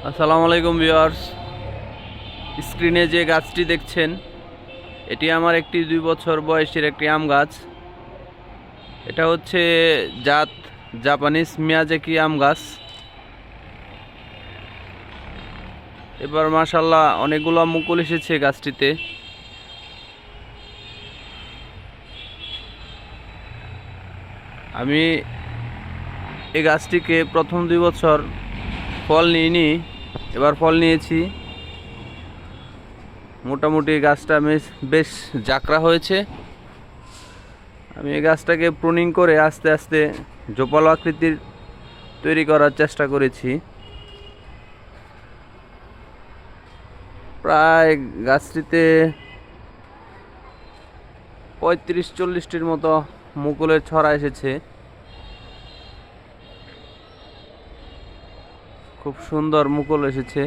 আসসালামু আলাইকুম ভিউয়ার্স। স্ক্রিনে যে গাছটি দেখছেন এটি আমার একটি 2 বছর বয়সের একটি আম গাছ। এটা হচ্ছে জাত জাপানিজ মিয়াজাকি আম গাছ। এবার মাশাআল্লাহ অনেকগুলো মুকুল এসেছে গাছটিতে। আমি এই গাছটিকে প্রথম 2 বছর ফল নিইনি, এবার ফল নিয়েছি। মোটামুটি গাছটা বেশ জাকড়া হয়েছে। আমি এই গাছটাকে প্রুনিং করে আস্তে আস্তে ঝোপালো আকৃতির তৈরি করার চেষ্টা করেছি। প্রায় গাছটিতে 35-40টির মতো মুকুলের ছড়া এসেছে। খুব সুন্দর মুকুল এসেছে।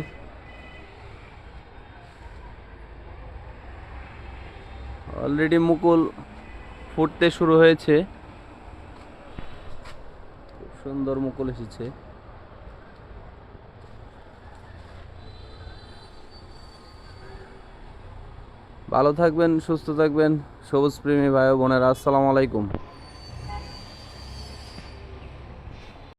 অলরেডি মুকুল ফুটতে শুরু হয়েছে। খুব সুন্দর মুকুল এসেছে। ভালো থাকবেন, সুস্থ থাকবেন সবুজ প্রেমী ভাই ও বোনেরা। আসসালামু আলাইকুম।